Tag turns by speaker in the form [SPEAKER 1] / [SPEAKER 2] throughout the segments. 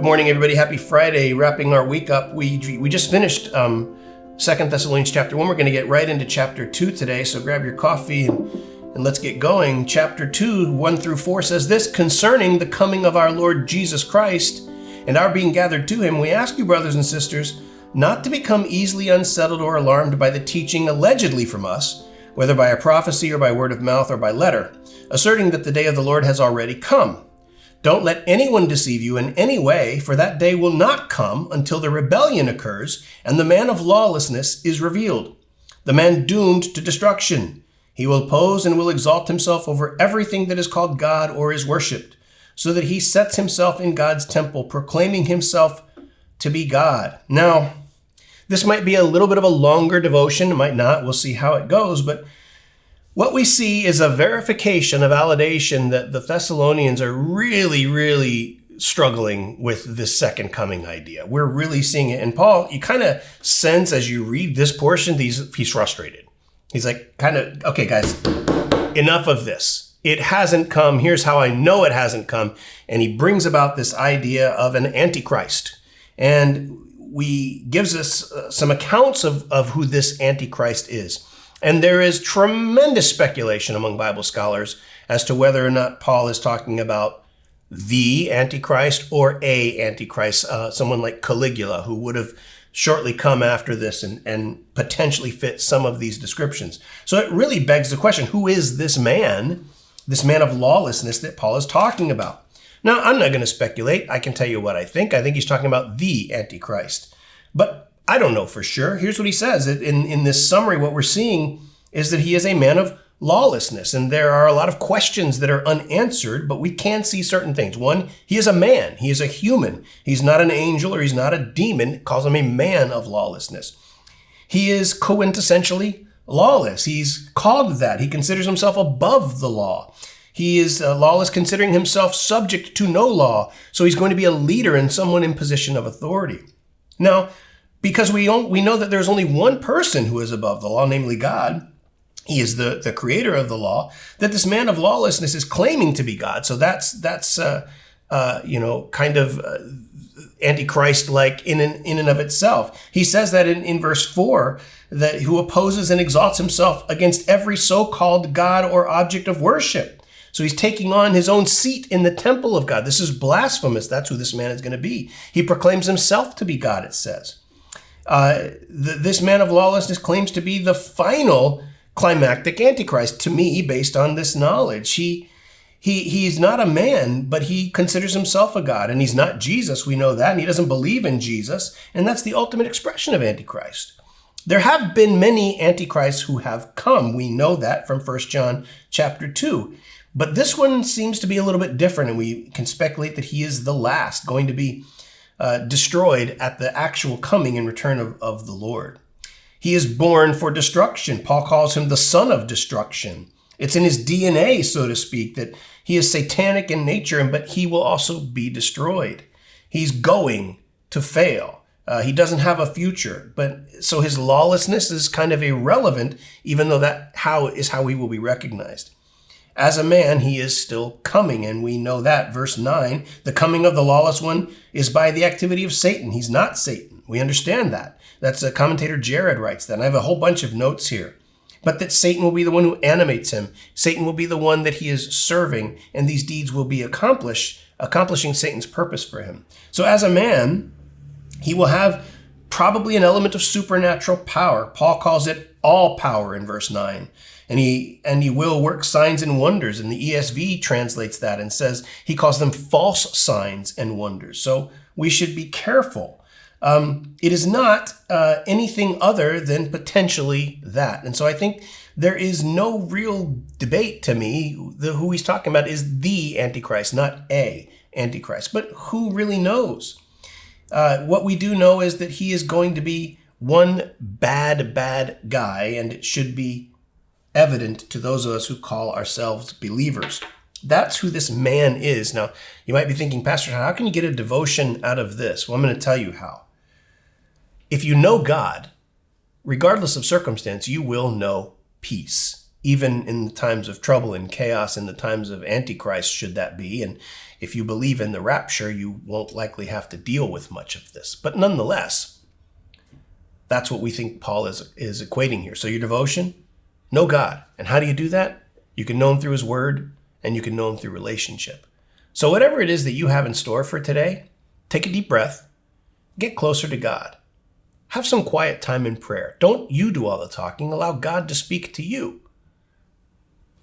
[SPEAKER 1] morning, everybody. Happy Friday. Wrapping our week up. We just finished 2 Thessalonians chapter 1. We're going to get right into chapter 2 today. So grab your coffee and let's get going. Chapter 2, 1 through 4 says this: concerning the coming of our Lord Jesus Christ and our being gathered to him, we ask you, brothers and sisters, not to become easily unsettled or alarmed by the teaching allegedly from us, whether by a prophecy or by word of mouth or by letter, asserting that the day of the Lord has already come. Don't let anyone deceive you in any way, for that day will not come until the rebellion occurs and the man of lawlessness is revealed, the man doomed to destruction. He will oppose and will exalt himself over everything that is called God or is worshipped, so that he sets himself in God's temple, proclaiming himself to be God. Now, this might be a little bit of a longer devotion, it might not, we'll see how it goes, but what we see is a verification, a validation that the Thessalonians are really struggling with this second coming idea. We're really seeing it. And Paul, you kind of sense as you read this portion, he's frustrated. He's like, okay, guys, enough of this. It hasn't come. Here's how I know it hasn't come. And he brings about this idea of an antichrist. And gives us some accounts of who this antichrist is. And there is tremendous speculation among Bible scholars as to whether or not Paul is talking about the Antichrist or a Antichrist, someone like Caligula, who would have shortly come after this and potentially fit some of these descriptions. So it really begs the question, who is this man of lawlessness that Paul is talking about? Now, I'm not going to speculate. I can tell you what I think. I think he's talking about the Antichrist. But I don't know for sure. Here's what he says. In this summary, what we're seeing is that he is a man of lawlessness. And there are a lot of questions that are unanswered, but we can see certain things. One, he is a man. He is a human. He's not an angel or he's not a demon. It calls him a man of lawlessness. He is quintessentially lawless. He's called that. He considers himself above the law. He is lawless, considering himself subject to no law. So he's going to be a leader and someone in position of authority. Now, because we know that there's only one person who is above the law, namely God. He is the creator of the law, that this man of lawlessness is claiming to be God. So that's kind of Antichrist-like in and of itself. He says that in verse 4, that who opposes and exalts himself against every so-called God or object of worship. So he's taking on his own seat in the temple of God. This is blasphemous. That's who this man is going to be. He proclaims himself to be God, it says. This man of lawlessness claims to be the final climactic Antichrist to me, based on this knowledge. He's not a man, but he considers himself a God, and he's not Jesus. We know that, and he doesn't believe in Jesus, and that's the ultimate expression of Antichrist. There have been many Antichrists who have come. We know that from 1 John chapter 2. But this one seems to be a little bit different, and we can speculate that he is the last, going to be destroyed at the actual coming and return of the Lord. He is born for destruction. Paul calls him the son of destruction. It's in his DNA, so to speak, that he is satanic in nature, but he will also be destroyed. He's going to fail. He doesn't have a future, so his lawlessness is kind of irrelevant, even though that is how he will be recognized. As a man, he is still coming, and we know that. Verse 9, the coming of the lawless one is by the activity of Satan. He's not Satan. We understand that. That's a commentator Jared writes that, and I have a whole bunch of notes here. But that Satan will be the one who animates him. Satan will be the one that he is serving, and these deeds will be accomplishing Satan's purpose for him. So as a man, he will have probably an element of supernatural power. Paul calls it all power in verse 9. And he will work signs and wonders. And the ESV translates that and says he calls them false signs and wonders. So we should be careful. It is not anything other than potentially that. And so I think there is no real debate to me. Who he's talking about is the Antichrist, not a Antichrist. But who really knows? What we do know is that he is going to be one bad guy, and it should be evident to those of us who call ourselves believers. That's who this man is. Now, you might be thinking, Pastor, how can you get a devotion out of this? Well, I'm going to tell you how. If you know God, regardless of circumstance, you will know peace. even in the times of trouble and chaos, in the times of Antichrist, should that be. And if you believe in the rapture, you won't likely have to deal with much of this. But nonetheless, that's what we think Paul is equating here. So your devotion, know God. And how do you do that? You can know him through his word, and you can know him through relationship. So whatever it is that you have in store for today, take a deep breath, get closer to God. Have some quiet time in prayer. Don't you do all the talking. Allow God to speak to you.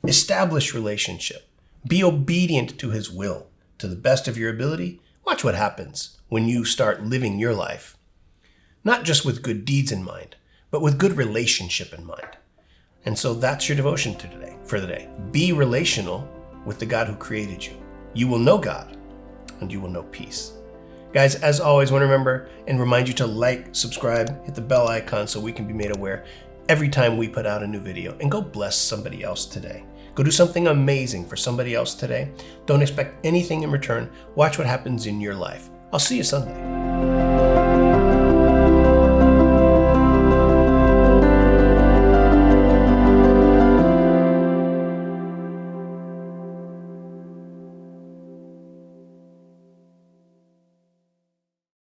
[SPEAKER 1] Establish relationship. Be obedient to his will to the best of your ability. Watch what happens when you start living your life, not just with good deeds in mind, but with good relationship in mind. And so that's your devotion for the day. Be relational with the God who created you. You will know God, and you will know peace. Guys, as always, I want to remember and remind you to like, subscribe, hit the bell icon so we can be made aware every time we put out a new video. And go bless somebody else today. Go do something amazing for somebody else today. Don't expect anything in return. Watch what happens in your life. I'll see you Sunday.